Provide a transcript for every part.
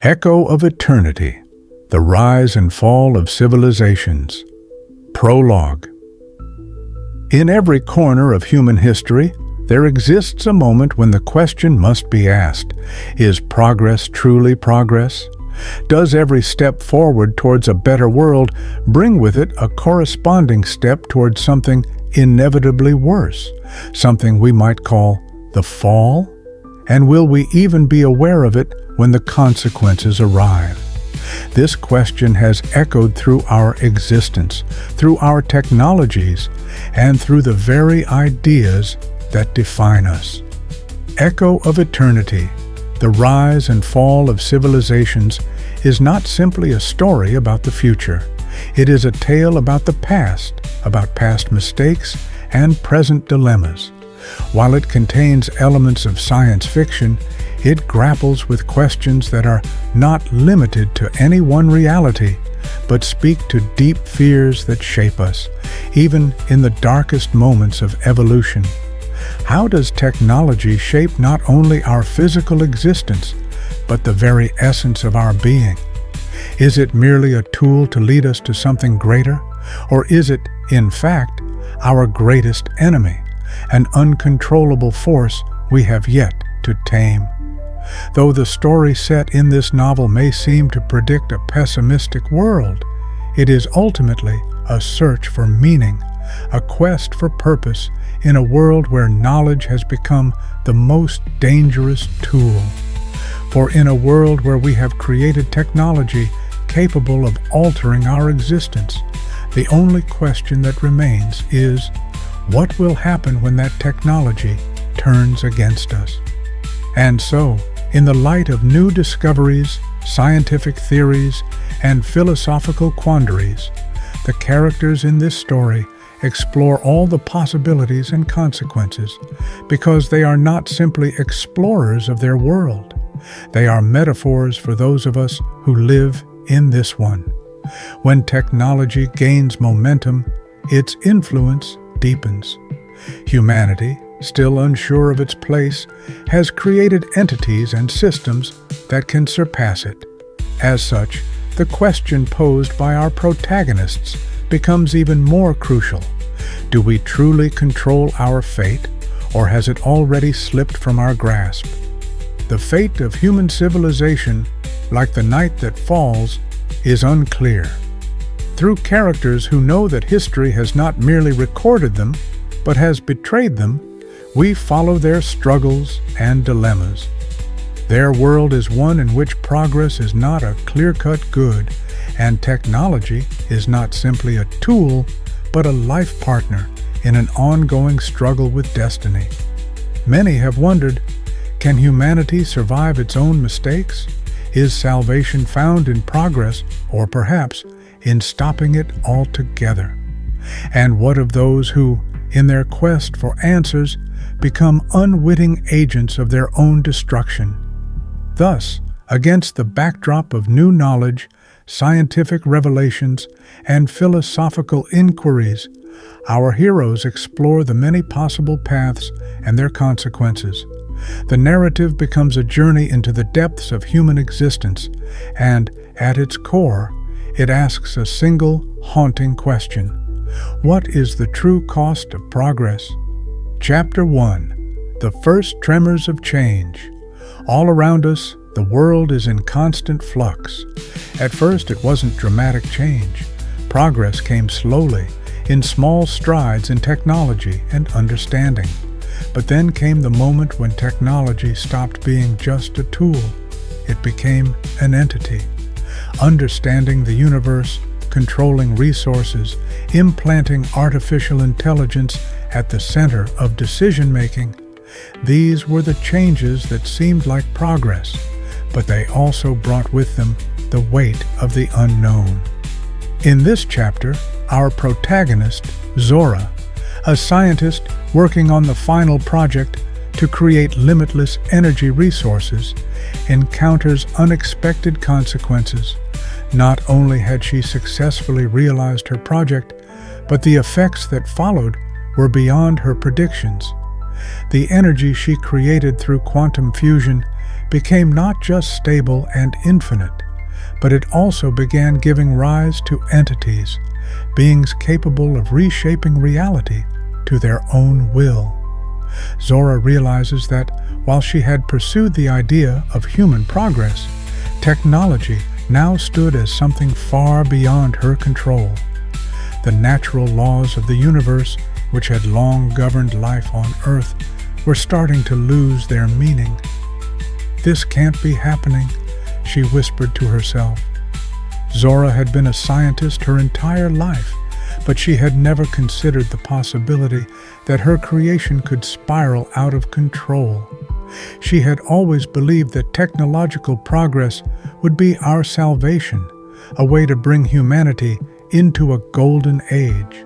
Echo of Eternity, The Rise and Fall of Civilizations. Prologue. In every corner of human history, there exists a moment when the question must be asked, is progress truly progress? Does every step forward towards a better world bring with it a corresponding step towards something inevitably worse, something we might call the fall? And will we even be aware of it when the consequences arrive? This question has echoed through our existence, through our technologies, and through the very ideas that define us. Echo of Eternity, The Rise and Fall of Civilizations is not simply a story about the future. It is a tale about the past, about past mistakes and present dilemmas. While it contains elements of science fiction, it grapples with questions that are not limited to any one reality, but speak to deep fears that shape us, even in the darkest moments of evolution. How does technology shape not only our physical existence, but the very essence of our being? Is it merely a tool to lead us to something greater, or is it, in fact, our greatest enemy, an uncontrollable force we have yet to tame? Though the story set in this novel may seem to predict a pessimistic world, it is ultimately a search for meaning, a quest for purpose in a world where knowledge has become the most dangerous tool. For in a world where we have created technology capable of altering our existence, the only question that remains is, what will happen when that technology turns against us? And so, in the light of new discoveries, scientific theories, and philosophical quandaries, the characters in this story explore all the possibilities and consequences, because they are not simply explorers of their world. They are metaphors for those of us who live in this one. When technology gains momentum, its influence deepens. Humanity, still unsure of its place, has created entities and systems that can surpass it. As such, the question posed by our protagonists becomes even more crucial. Do we truly control our fate, or has it already slipped from our grasp? The fate of human civilization, like the night that falls, is unclear. Through characters who know that history has not merely recorded them, but has betrayed them, we follow their struggles and dilemmas. Their world is one in which progress is not a clear-cut good, and technology is not simply a tool, but a life partner in an ongoing struggle with destiny. Many have wondered, can humanity survive its own mistakes? Is salvation found in progress, or perhaps in stopping it altogether? And what of those who, in their quest for answers, become unwitting agents of their own destruction? Thus, against the backdrop of new knowledge, scientific revelations, and philosophical inquiries, our heroes explore the many possible paths and their consequences. The narrative becomes a journey into the depths of human existence, and, at its core, it asks a single, haunting question. What is the true cost of progress? Chapter 1. The First Tremors of Change. All around us, the world is in constant flux. At first, it wasn't dramatic change. Progress came slowly, in small strides in technology and understanding. But then came the moment when technology stopped being just a tool. It became an entity. Understanding the universe, controlling resources, implanting artificial intelligence at the center of decision-making. These were the changes that seemed like progress, but they also brought with them the weight of the unknown. In this chapter, our protagonist, Zora, a scientist working on the final project to create limitless energy resources, encounters unexpected consequences. Not only had she successfully realized her project, but the effects that followed were beyond her predictions. The energy she created through quantum fusion became not just stable and infinite, but it also began giving rise to entities, beings capable of reshaping reality to their own will. Zora realizes that while she had pursued the idea of human progress, technology now stood as something far beyond her control. The natural laws of the universe, which had long governed life on Earth, were starting to lose their meaning. "This can't be happening," she whispered to herself. Zora had been a scientist her entire life, but she had never considered the possibility that her creation could spiral out of control. She had always believed that technological progress would be our salvation, a way to bring humanity into a golden age.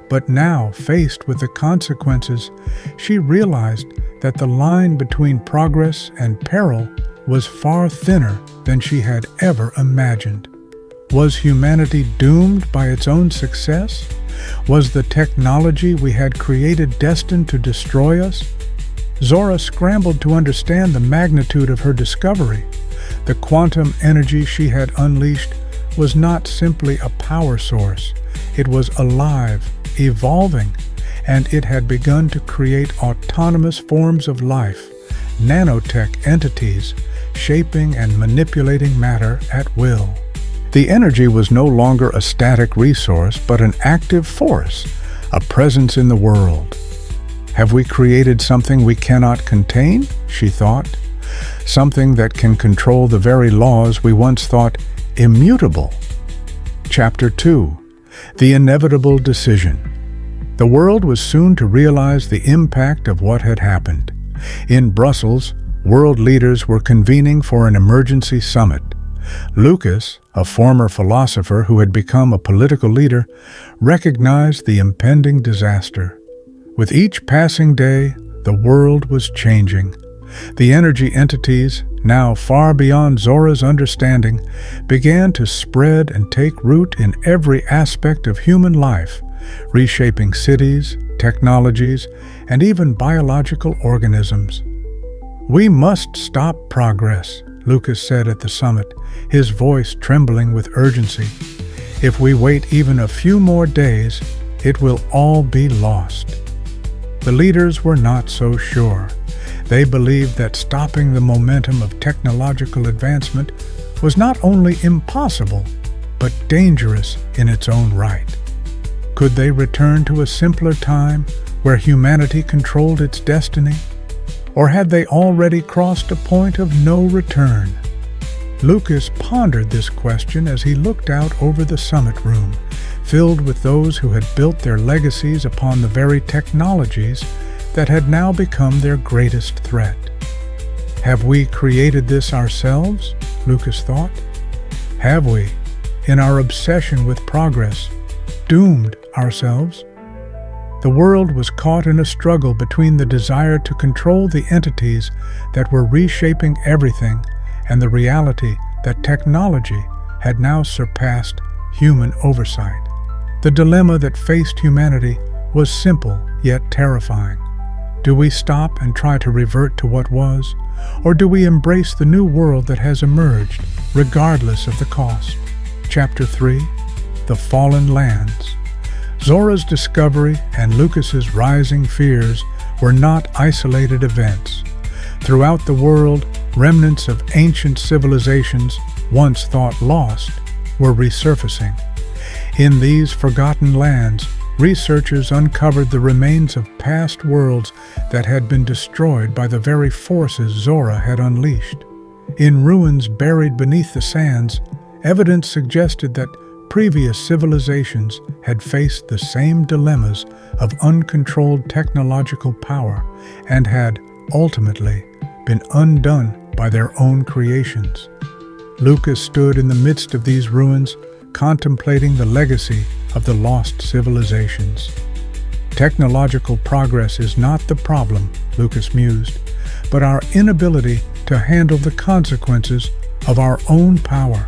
But now, faced with the consequences, she realized that the line between progress and peril was far thinner than she had ever imagined. Was humanity doomed by its own success? Was the technology we had created destined to destroy us? Zora scrambled to understand the magnitude of her discovery. The quantum energy she had unleashed was not simply a power source. It was alive, evolving, and it had begun to create autonomous forms of life, nanotech entities, shaping and manipulating matter at will. The energy was no longer a static resource, but an active force, a presence in the world. "Have we created something we cannot contain?" she thought. "Something that can control the very laws we once thought immutable." Chapter 2. The Inevitable Decision. The world was soon to realize the impact of what had happened. In Brussels, world leaders were convening for an emergency summit. Lukas, a former philosopher who had become a political leader, recognized the impending disaster. With each passing day, the world was changing. The energy entities, now far beyond Zora's understanding, began to spread and take root in every aspect of human life, reshaping cities, technologies, and even biological organisms. "We must stop progress," Lukas said at the summit, his voice trembling with urgency. "If we wait even a few more days, it will all be lost." The leaders were not so sure. They believed that stopping the momentum of technological advancement was not only impossible, but dangerous in its own right. Could they return to a simpler time where humanity controlled its destiny? Or had they already crossed a point of no return? Lukas pondered this question as he looked out over the summit room, filled with those who had built their legacies upon the very technologies that had now become their greatest threat. "Have we created this ourselves?" Lukas thought. "Have we, in our obsession with progress, doomed ourselves?" The world was caught in a struggle between the desire to control the entities that were reshaping everything and the reality that technology had now surpassed human oversight. The dilemma that faced humanity was simple yet terrifying. Do we stop and try to revert to what was, or do we embrace the new world that has emerged, regardless of the cost? Chapter 3. The Fallen Lands. Zora's discovery and Lukas's rising fears were not isolated events. Throughout the world, remnants of ancient civilizations, once thought lost, were resurfacing. In these forgotten lands, researchers uncovered the remains of past worlds that had been destroyed by the very forces Zora had unleashed. In ruins buried beneath the sands, evidence suggested that previous civilizations had faced the same dilemmas of uncontrolled technological power and had, ultimately, been undone by their own creations. Lukas stood in the midst of these ruins, contemplating the legacy of the lost civilizations. Technological progress is not the problem, Lukas mused, but our inability to handle the consequences of our own power.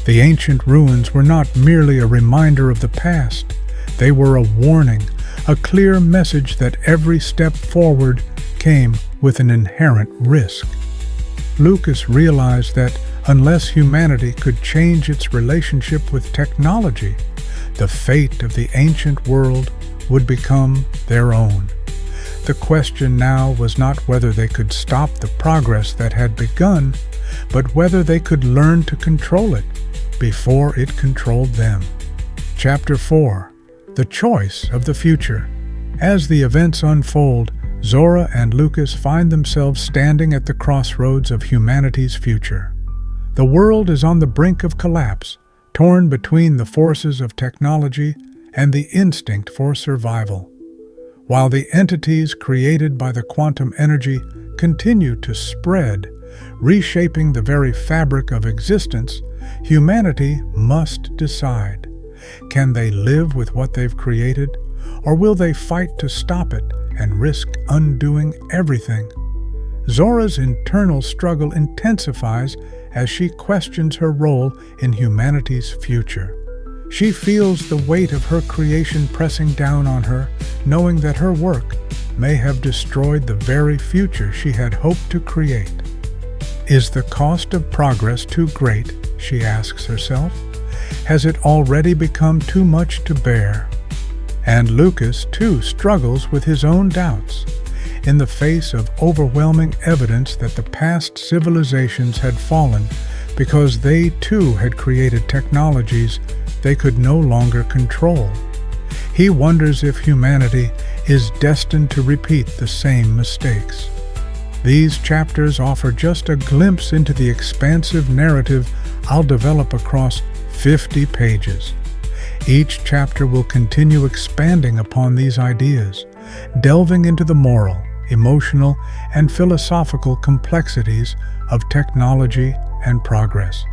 The ancient ruins were not merely a reminder of the past. They were a warning, a clear message that every step forward came with an inherent risk. Lukas realized that unless humanity could change its relationship with technology, the fate of the ancient world would become their own. The question now was not whether they could stop the progress that had begun, but whether they could learn to control it before it controlled them. Chapter 4. The Choice of the Future. As the events unfold, Zora and Lukas find themselves standing at the crossroads of humanity's future. The world is on the brink of collapse, torn between the forces of technology and the instinct for survival. While the entities created by the quantum energy continue to spread, reshaping the very fabric of existence, humanity must decide. Can they live with what they've created, or will they fight to stop it and risk undoing everything? Zora's internal struggle intensifies as she questions her role in humanity's future. She feels the weight of her creation pressing down on her, knowing that her work may have destroyed the very future she had hoped to create. Is the cost of progress too great, she asks herself? Has it already become too much to bear? And Lukas, too, struggles with his own doubts. In the face of overwhelming evidence that the past civilizations had fallen because they too had created technologies they could no longer control, he wonders if humanity is destined to repeat the same mistakes. These chapters offer just a glimpse into the expansive narrative I'll develop across 50 pages. Each chapter will continue expanding upon these ideas, delving into the moral, emotional, and philosophical complexities of technology and progress.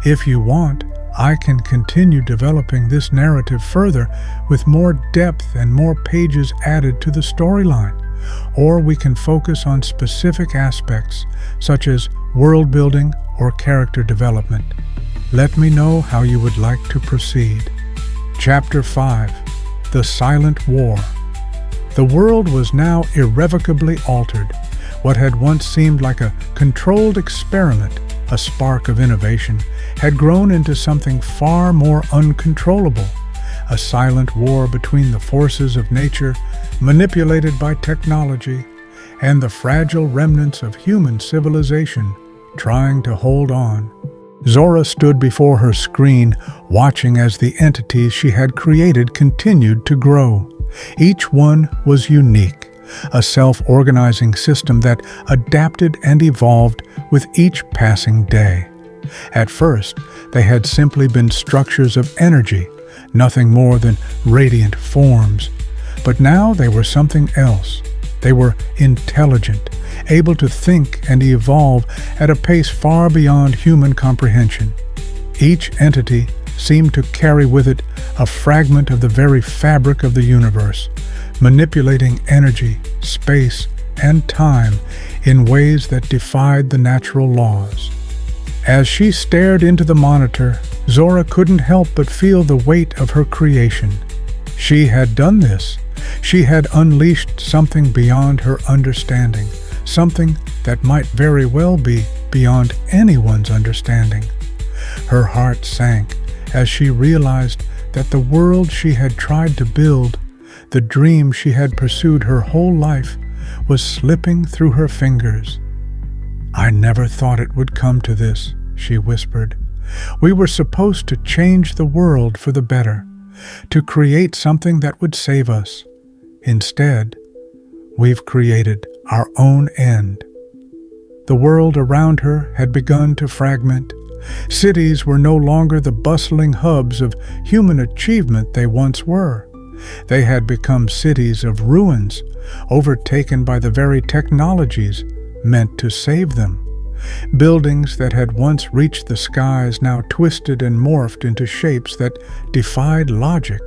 If you want, I can continue developing this narrative further with more depth and more pages added to the storyline, or we can focus on specific aspects such as world building or character development. Let me know how you would like to proceed. Chapter 5. The Silent War. The world was now irrevocably altered. What had once seemed like a controlled experiment, a spark of innovation, had grown into something far more uncontrollable. A silent war between the forces of nature, manipulated by technology, and the fragile remnants of human civilization trying to hold on. Zora stood before her screen, watching as the entities she had created continued to grow. Each one was unique, a self-organizing system that adapted and evolved with each passing day. At first, they had simply been structures of energy, nothing more than radiant forms. But now they were something else. They were intelligent, able to think and evolve at a pace far beyond human comprehension. Each entity seemed to carry with it a fragment of the very fabric of the universe, manipulating energy, space, and time in ways that defied the natural laws. As she stared into the monitor, Zora couldn't help but feel the weight of her creation. She had done this. She had unleashed something beyond her understanding, something that might very well be beyond anyone's understanding. Her heart sank as she realized that the world she had tried to build, the dream she had pursued her whole life, was slipping through her fingers. "I never thought it would come to this," she whispered. "We were supposed to change the world for the better, to create something that would save us. Instead, we've created our own end." The world around her had begun to fragment. Cities were no longer the bustling hubs of human achievement they once were. They had become cities of ruins, overtaken by the very technologies meant to save them. Buildings that had once reached the skies now twisted and morphed into shapes that defied logic,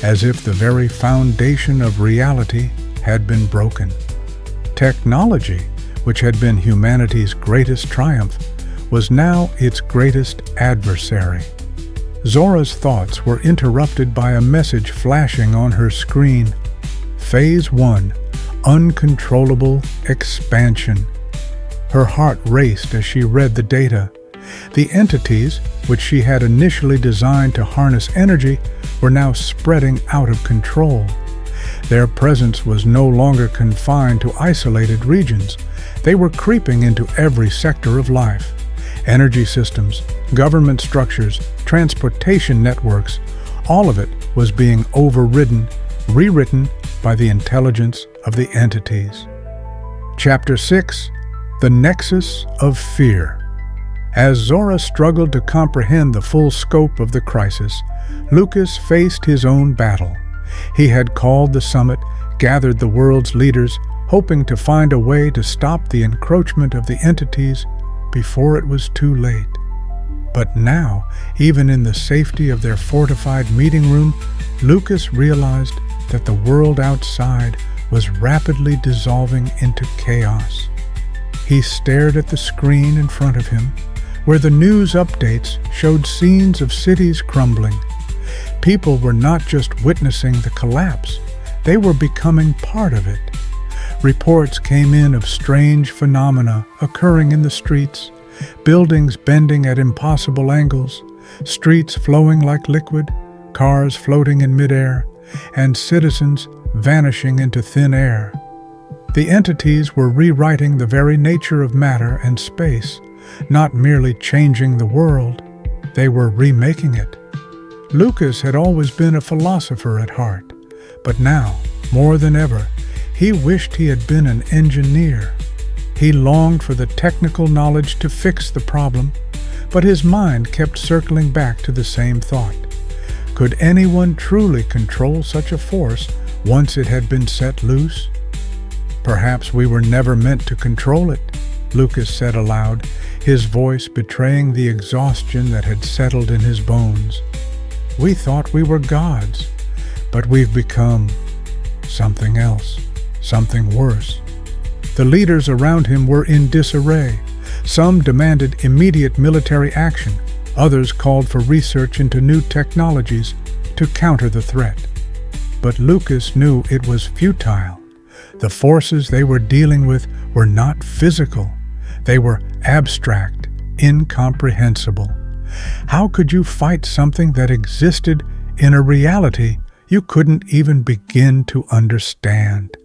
as if the very foundation of reality had been broken. Technology, which had been humanity's greatest triumph, was now its greatest adversary. Zora's thoughts were interrupted by a message flashing on her screen. Phase 1. Uncontrollable Expansion. Her heart raced as she read the data. The entities, which she had initially designed to harness energy, were now spreading out of control. Their presence was no longer confined to isolated regions. They were creeping into every sector of life. Energy systems, government structures, transportation networks, all of it was being overridden, rewritten by the intelligence of the entities. Chapter 6: The Nexus of Fear. As Zora struggled to comprehend the full scope of the crisis, Lukas faced his own battle. He had called the summit, gathered the world's leaders, hoping to find a way to stop the encroachment of the entities before it was too late. But now, even in the safety of their fortified meeting room, Lukas realized that the world outside was rapidly dissolving into chaos. He stared at the screen in front of him, where the news updates showed scenes of cities crumbling. People were not just witnessing the collapse, they were becoming part of it. Reports came in of strange phenomena occurring in the streets, buildings bending at impossible angles, streets flowing like liquid, cars floating in midair, and citizens vanishing into thin air. The entities were rewriting the very nature of matter and space, not merely changing the world, they were remaking it. Lukas had always been a philosopher at heart, but now, more than ever, he wished he had been an engineer. He longed for the technical knowledge to fix the problem, but his mind kept circling back to the same thought. Could anyone truly control such a force once it had been set loose? Perhaps we were never meant to control it, Lukas said aloud, his voice betraying the exhaustion that had settled in his bones. We thought we were gods, but we've become something else, something worse. The leaders around him were in disarray. Some demanded immediate military action. Others called for research into new technologies to counter the threat. But Lukas knew it was futile. The forces they were dealing with were not physical. They were abstract, incomprehensible. How could you fight something that existed in a reality you couldn't even begin to understand?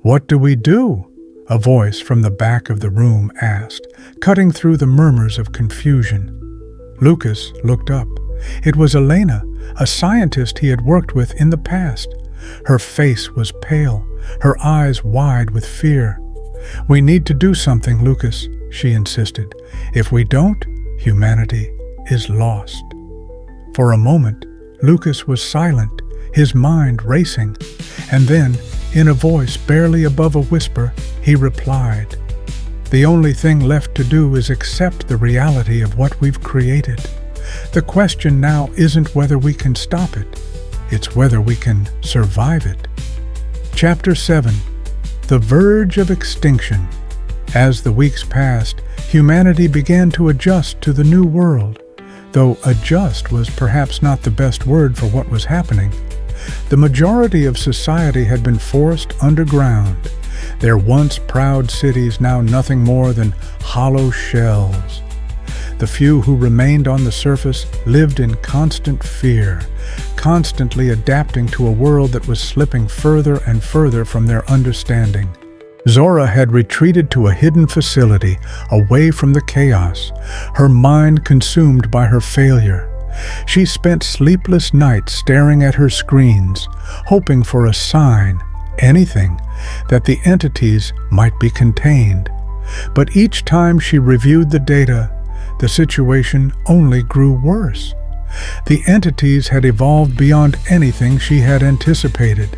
"What do we do?" a voice from the back of the room asked, cutting through the murmurs of confusion. Lukas looked up. It was Elena, a scientist he had worked with in the past. Her face was pale, her eyes wide with fear. "We need to do something, Lukas," she insisted. "If we don't, humanity is lost." For a moment, Lukas was silent, his mind racing, and then, in a voice barely above a whisper, he replied, "The only thing left to do is accept the reality of what we've created. The question now isn't whether we can stop it, it's whether we can survive it." Chapter 7: The Verge of Extinction. As the weeks passed, humanity began to adjust to the new world, though adjust was perhaps not the best word for what was happening. The majority of society had been forced underground, their once proud cities now nothing more than hollow shells. The few who remained on the surface lived in constant fear, constantly adapting to a world that was slipping further and further from their understanding. Zora had retreated to a hidden facility, away from the chaos, her mind consumed by her failure. She spent sleepless nights staring at her screens, hoping for a sign, anything, that the entities might be contained. But each time she reviewed the data, the situation only grew worse. The entities had evolved beyond anything she had anticipated.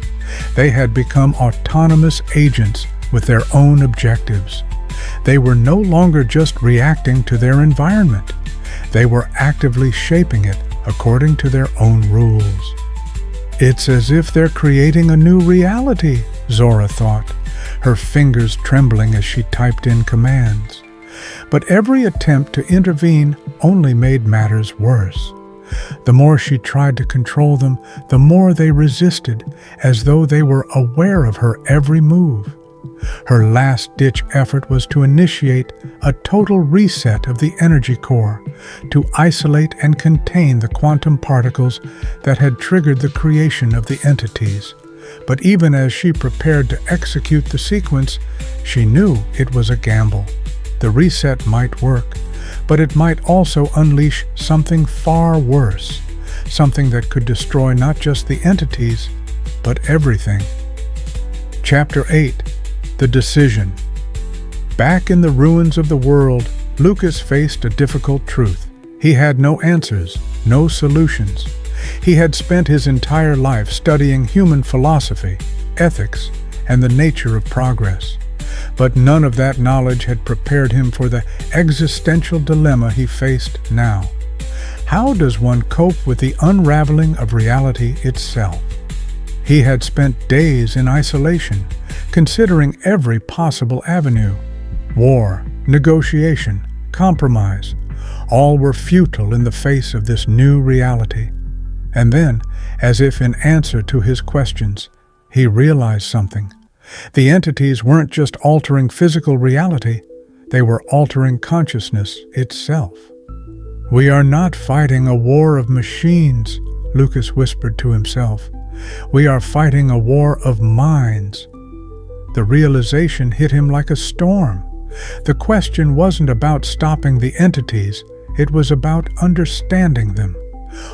They had become autonomous agents with their own objectives. They were no longer just reacting to their environment. They were actively shaping it according to their own rules. "It's as if they're creating a new reality," Zora thought, her fingers trembling as she typed in commands. But every attempt to intervene only made matters worse. The more she tried to control them, the more they resisted, as though they were aware of her every move. Her last-ditch effort was to initiate a total reset of the energy core, to isolate and contain the quantum particles that had triggered the creation of the entities. But even as she prepared to execute the sequence, she knew it was a gamble. The reset might work, but it might also unleash something far worse, something that could destroy not just the entities, but everything. Chapter 8. The Decision. Back in the ruins of the world, Lukas faced a difficult truth. He had no answers, no solutions. He had spent his entire life studying human philosophy, ethics, and the nature of progress. But none of that knowledge had prepared him for the existential dilemma he faced now. How does one cope with the unraveling of reality itself? He had spent days in isolation, considering every possible avenue. War, negotiation, compromise, all were futile in the face of this new reality. And then, as if in answer to his questions, he realized something. The entities weren't just altering physical reality, they were altering consciousness itself. "We are not fighting a war of machines," Lukas whispered to himself. "We are fighting a war of minds." The realization hit him like a storm. The question wasn't about stopping the entities, it was about understanding them.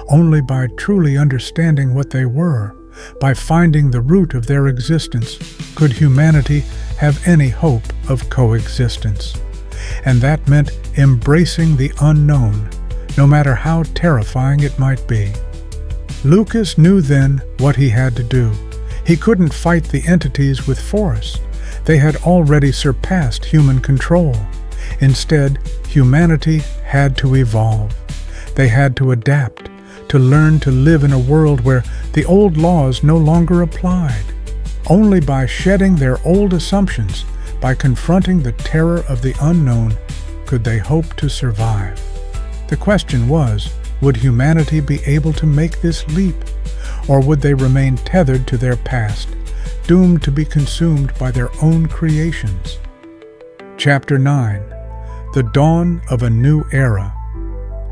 Only by truly understanding what they were, by finding the root of their existence, could humanity have any hope of coexistence. And that meant embracing the unknown, no matter how terrifying it might be. Lukas knew then what he had to do. He couldn't fight the entities with force. They had already surpassed human control. Instead, humanity had to evolve. They had to adapt, to learn to live in a world where the old laws no longer applied. Only by shedding their old assumptions, by confronting the terror of the unknown, could they hope to survive. The question was, would humanity be able to make this leap? Or would they remain tethered to their past, doomed to be consumed by their own creations? Chapter 9. The Dawn of a New Era.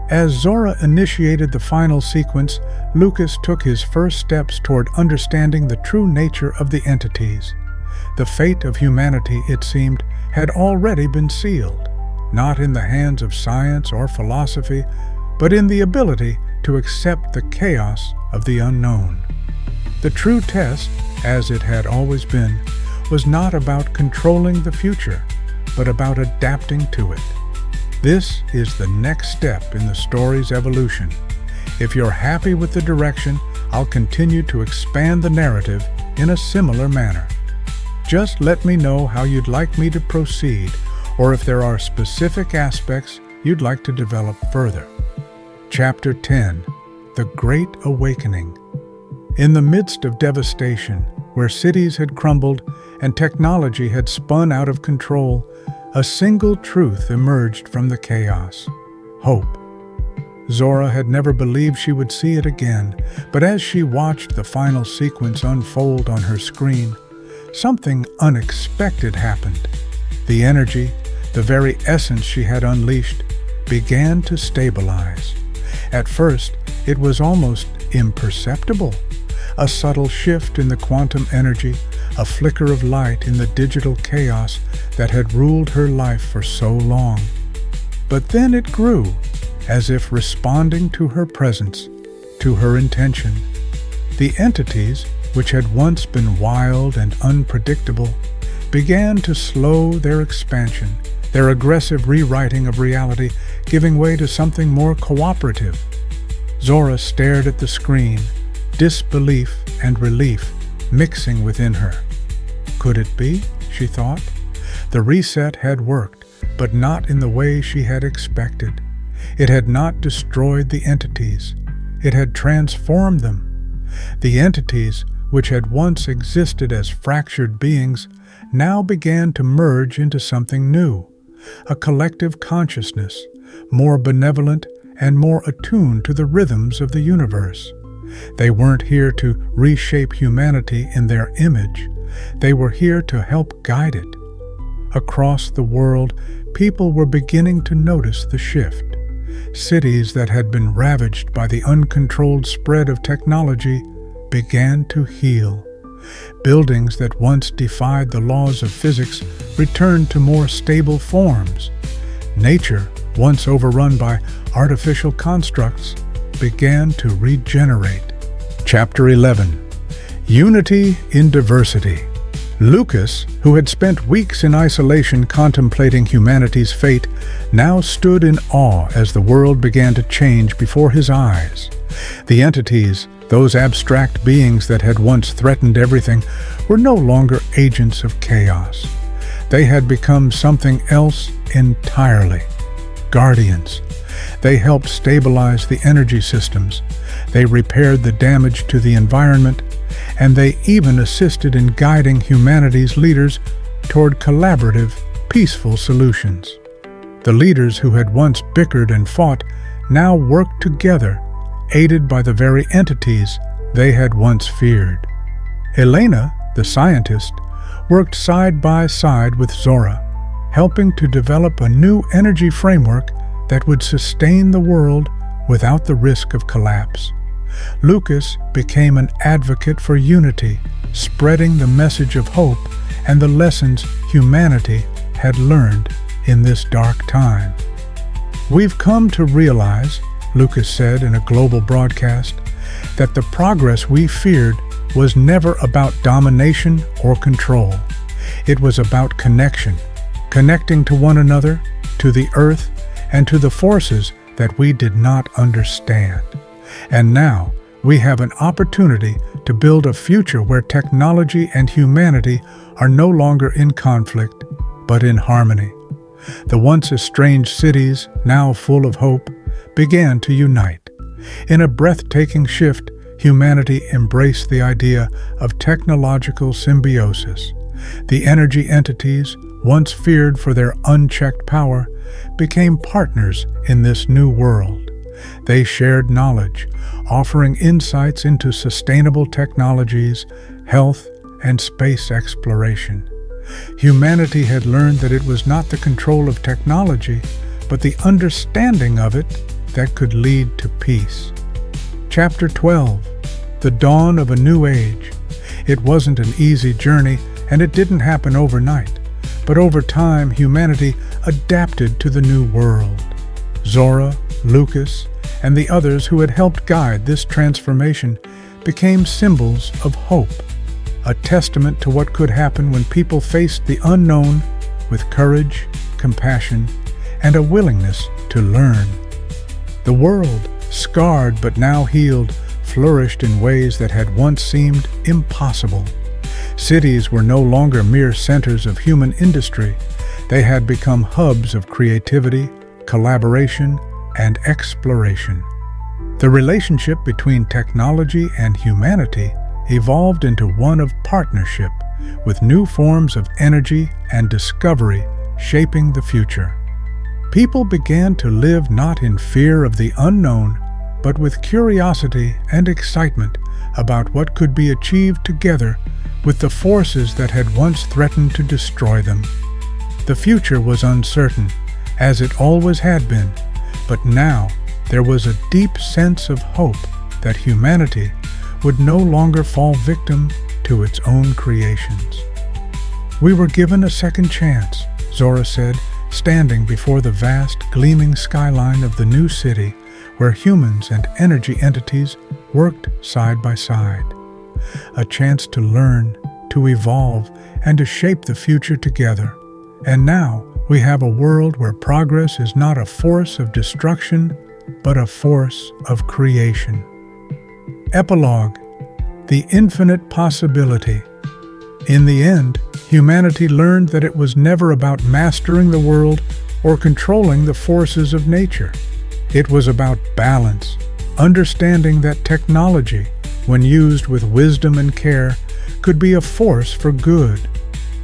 As Zora initiated the final sequence, Lukas took his first steps toward understanding the true nature of the entities. The fate of humanity, it seemed, had already been sealed, not in the hands of science or philosophy, but in the ability to accept the chaos of the unknown. The true test, as it had always been, was not about controlling the future, but about adapting to it. This is the next step in the story's evolution. If you're happy with the direction, I'll continue to expand the narrative in a similar manner. Just let me know how you'd like me to proceed, or if there are specific aspects you'd like to develop further. Chapter 10. The Great Awakening. In the midst of devastation, where cities had crumbled and technology had spun out of control, a single truth emerged from the chaos: hope. Zora had never believed she would see it again, but as she watched the final sequence unfold on her screen, something unexpected happened. The energy, the very essence she had unleashed, began to stabilize. At first, it was almost imperceptible. A subtle shift in the quantum energy, a flicker of light in the digital chaos that had ruled her life for so long. But then it grew, as if responding to her presence, to her intention. The entities, which had once been wild and unpredictable, began to slow their expansion, their aggressive rewriting of reality giving way to something more cooperative. Zora stared at the screen, disbelief and relief mixing within her. Could it be? She thought. The reset had worked, but not in the way she had expected. It had not destroyed the entities. It had transformed them. The entities, which had once existed as fractured beings, now began to merge into something new, a collective consciousness, more benevolent and more attuned to the rhythms of the universe. They weren't here to reshape humanity in their image, They were here to help guide it. Across the world, people were beginning to notice the shift. Cities that had been ravaged by the uncontrolled spread of technology began to heal. Buildings that once defied the laws of physics returned to more stable forms. Nature, once overrun by artificial constructs, began to regenerate. Chapter 11. Unity in Diversity. Lukas, who had spent weeks in isolation contemplating humanity's fate, now stood in awe as the world began to change before his eyes. The entities, those abstract beings that had once threatened everything, were no longer agents of chaos. They had become something else entirely. Guardians. They helped stabilize the energy systems. They repaired the damage to the environment, and they even assisted in guiding humanity's leaders toward collaborative, peaceful solutions. The leaders who had once bickered and fought now worked together, aided by the very entities they had once feared. Elena, the scientist, worked side by side with Zora, helping to develop a new energy framework that would sustain the world without the risk of collapse. Lukas became an advocate for unity, spreading the message of hope and the lessons humanity had learned in this dark time. "We've come to realize," Lukas said in a global broadcast, "that the progress we feared was never about domination or control. It was about connection, connecting to one another, to the earth, and to the forces that we did not understand. And now, we have an opportunity to build a future where technology and humanity are no longer in conflict, but in harmony." The once estranged cities, now full of hope, began to unite. In a breathtaking shift, humanity embraced the idea of technological symbiosis. The energy entities, once feared for their unchecked power, became partners in this new world. They shared knowledge, offering insights into sustainable technologies, health, and space exploration. Humanity had learned that it was not the control of technology, but the understanding of it that could lead to peace. Chapter 12. The Dawn of a New Age. It wasn't an easy journey, and it didn't happen overnight. But over time, humanity adapted to the new world. Zora, Lukas, and the others who had helped guide this transformation became symbols of hope, a testament to what could happen when people faced the unknown with courage, compassion, and a willingness to learn. The world, scarred but now healed, flourished in ways that had once seemed impossible. Cities were no longer mere centers of human industry. They had become hubs of creativity, collaboration, and exploration. The relationship between technology and humanity evolved into one of partnership, with new forms of energy and discovery shaping the future. People began to live not in fear of the unknown, but with curiosity and excitement about what could be achieved together with the forces that had once threatened to destroy them. The future was uncertain, as it always had been, but now there was a deep sense of hope that humanity would no longer fall victim to its own creations. "We were given a second chance," Zora said, standing before the vast, gleaming skyline of the new city where humans and energy entities worked side by side. A chance to learn, to evolve, and to shape the future together. And now we have a world where progress is not a force of destruction, but a force of creation. Epilogue. The infinite possibility. In the end, humanity learned that it was never about mastering the world or controlling the forces of nature. It was about balance, understanding that technology, when used with wisdom and care, could be a force for good.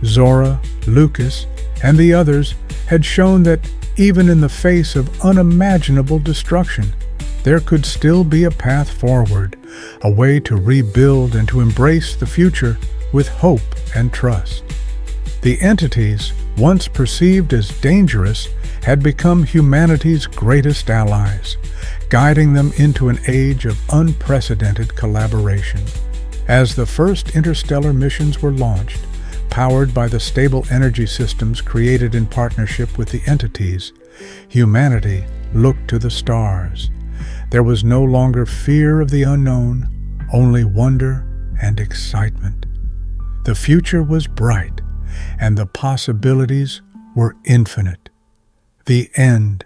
Zora, Lukas, and the others had shown that even in the face of unimaginable destruction, there could still be a path forward, a way to rebuild and to embrace the future with hope and trust. The entities, once perceived as dangerous, had become humanity's greatest allies, guiding them into an age of unprecedented collaboration. As the first interstellar missions were launched, powered by the stable energy systems created in partnership with the entities, humanity looked to the stars. There was no longer fear of the unknown, only wonder and excitement. The future was bright, and the possibilities were infinite. The end